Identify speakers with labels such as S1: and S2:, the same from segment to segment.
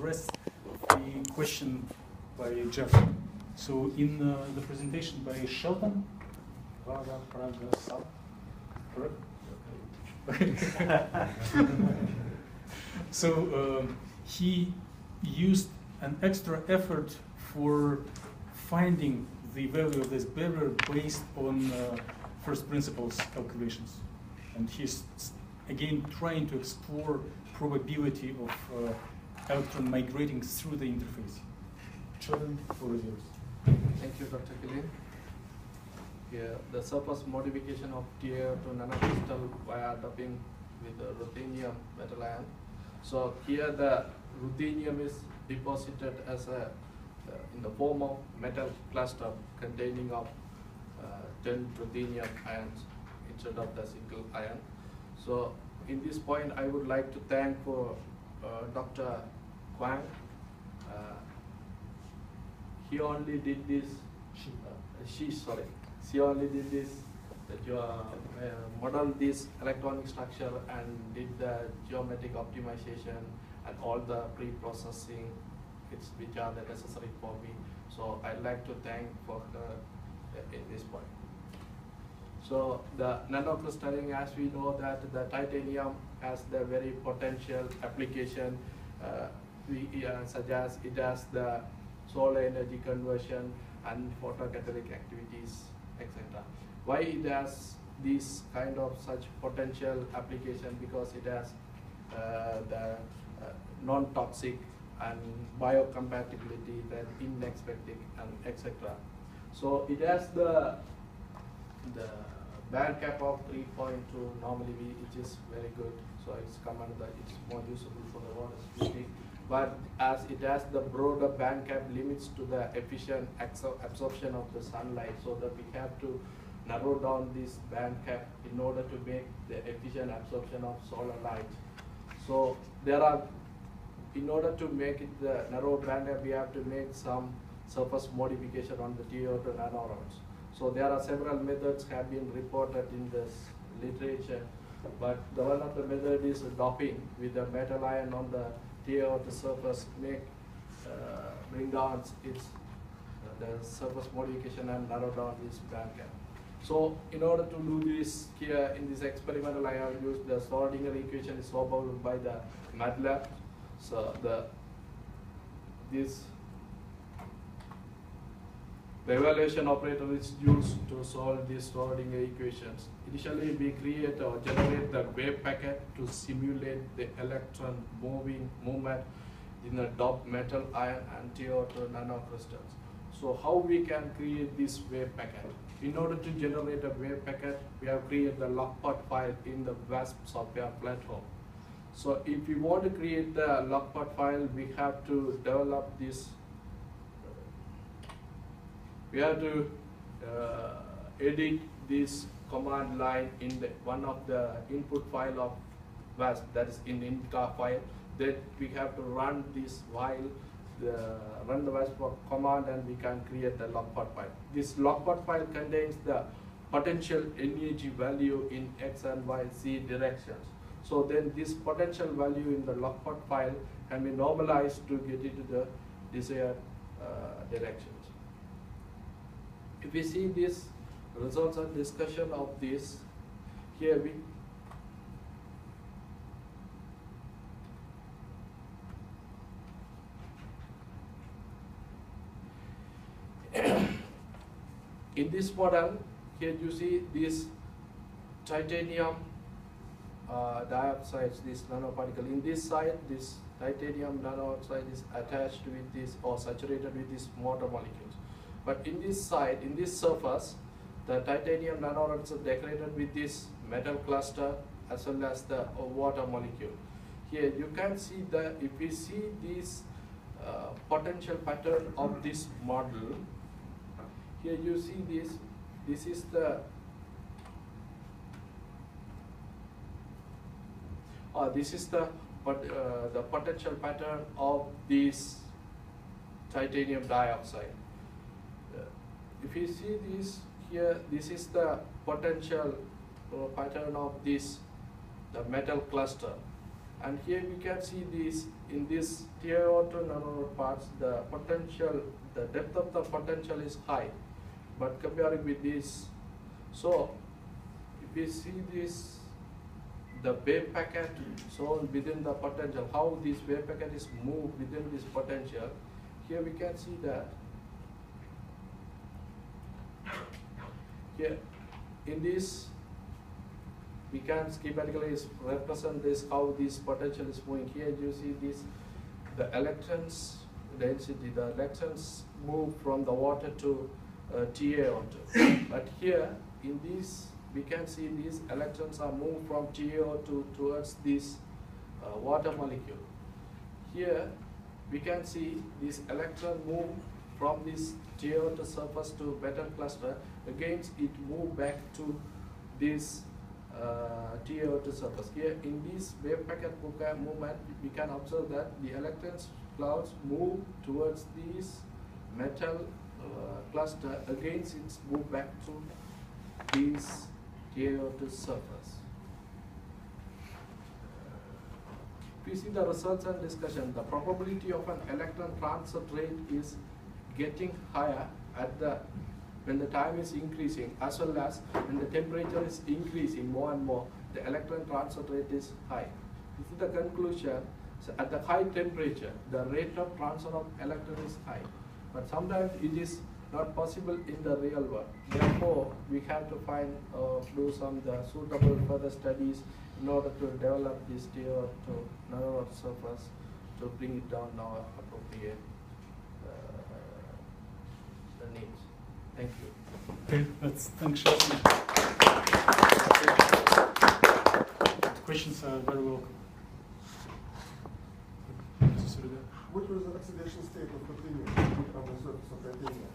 S1: address the question by Jeff. So in the presentation by Shelton Varapragasam, correct? So he used an extra effort for finding the value of this barrier based on first principles calculations. And he's again trying to explore probability of electron migrating through the interface. Children, floor is yours.
S2: Thank you, Dr. Kilin. Here, the surface modification of tier to nanocrystal via doping with the ruthenium metal ion. So here the ruthenium is deposited as a in the form of metal cluster containing of 10 ruthenium ions instead of the single ion. So in this point, I would like to thank for Dr. Kwang. He only did this. She only did this. That you modeled this electronic structure and did the geometric optimization and all the pre-processing which are necessary for me. So I'd like to thank for her in this point. So the nanoclustering, as we know that the titanium has the very potential application, such as it has the solar energy conversion and photocatalytic activities, etc. Why it has this kind of such potential application? Because it has the non-toxic and biocompatibility, then inexpected and etc. So it has the band cap of 3.2 normally, which is very good. So it's command that it's more usable for the water splitting. But as it has the broader band cap limits to the efficient absorption of the sunlight, so that we have to narrow down this band cap in order to make the efficient absorption of solar light. So there are, in order to make it the narrow band cap, we have to make some surface modification on the TiO2 nanorods. So there are several methods have been reported in this literature, but the one of the method is doping with the metal ion on the TiO2 surface, bring down its the surface modification and narrow down this band cap. So in order to do this here in this experimental, I have used the Schroedinger equation is solved by the MATLAB. So the evaluation operator is used to solve these Schroedinger equations. Initially, we create or generate the wave packet to simulate the electron movement in a doped metal ion and TiO2 nanocrystals. So how we can create this wave packet? In order to generate a wave packet, we have created the logpart file in the WASP software platform. So if we want to create the logpart file, we have to develop this. We have to edit this command line in the one of the input file of WASP, that is in INCA file. Then we have to run this while run the WASP command, and we can create the logpart file. This logpart file contains the potential energy value in X and Y, Z directions. So then this potential value in the logpart file can be normalized to get into the desired directions. If we see this results and discussion of this, here we in this model, here you see this titanium dioxide, this nanoparticle. In this side, this titanium nanooxide is attached with this or saturated with these water molecules. But in this side, in this surface, the titanium nanorods are decorated with this metal cluster as well as the water molecule. Here you can see that if we see this potential pattern of this model, here you see this is the potential pattern of this titanium dioxide. If you see this here, this is the potential pattern of this the metal cluster, And here we can see this in this TiO2 nanorod parts, the potential, the depth of the potential is high, but comparing with this, so if we see this, the wave packet shown within the potential, how this wave packet is moved within this potential, here we can see that here in this we can schematically represent this, how this potential is moving. Here you see this, the electrons density, the electrons move from the water to TiO2. But here in this, we can see these electrons are moved from TiO2 towards this water molecule. Here we can see this electron move from this TiO2 surface to metal cluster. Again, it move back to this TiO2 surface. Here in this wave packet movement, we can observe that the electrons clouds move towards this metal cluster. Again, it's move back to this TiO2 surface. If you see the results and discussion, the probability of an electron transfer rate is getting higher at the when the time is increasing, as well as when the temperature is increasing more and more, the electron transfer rate is high. This is the conclusion. So at the high temperature, the rate of transfer of electron is high. But sometimes it is not possible in the real world. Therefore, we have to find, do some suitable further studies in order to develop this TiO2 nanorod surface to bring it down now appropriate the needs. Thank you.
S1: Okay, thanks, Shelton. Questions are very welcome.
S3: What was the oxidation state of Ruthenium on the surface of titania?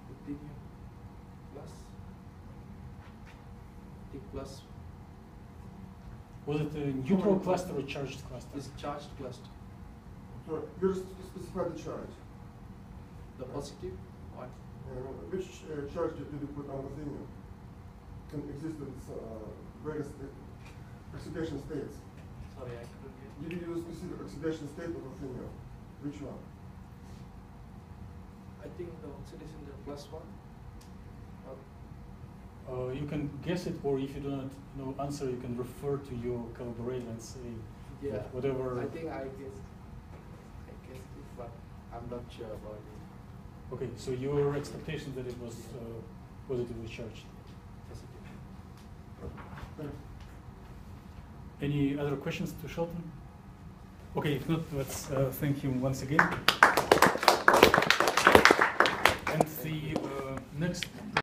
S2: Ruthenium plus, T plus.
S1: Was it a neutral cluster or charged cluster?
S2: This charged cluster.
S3: So you specify the charge.
S2: The positive one.
S3: Which charge did you put on Ruthenium? Can exist in various oxidation states.
S2: Sorry, I couldn't get.
S3: Did you use specific oxidation state of Ruthenium? Which one?
S2: I think the oxidation is plus one.
S1: You can guess it, or if you do not know answer, you can refer to your collaborator and say that whatever.
S2: I think I guessed it, but I'm not sure about it.
S1: Okay, so your expectation that it was positively charged.
S2: Positive.
S1: Any other questions to Shelton? Okay, if not, let's thank him once again. And the next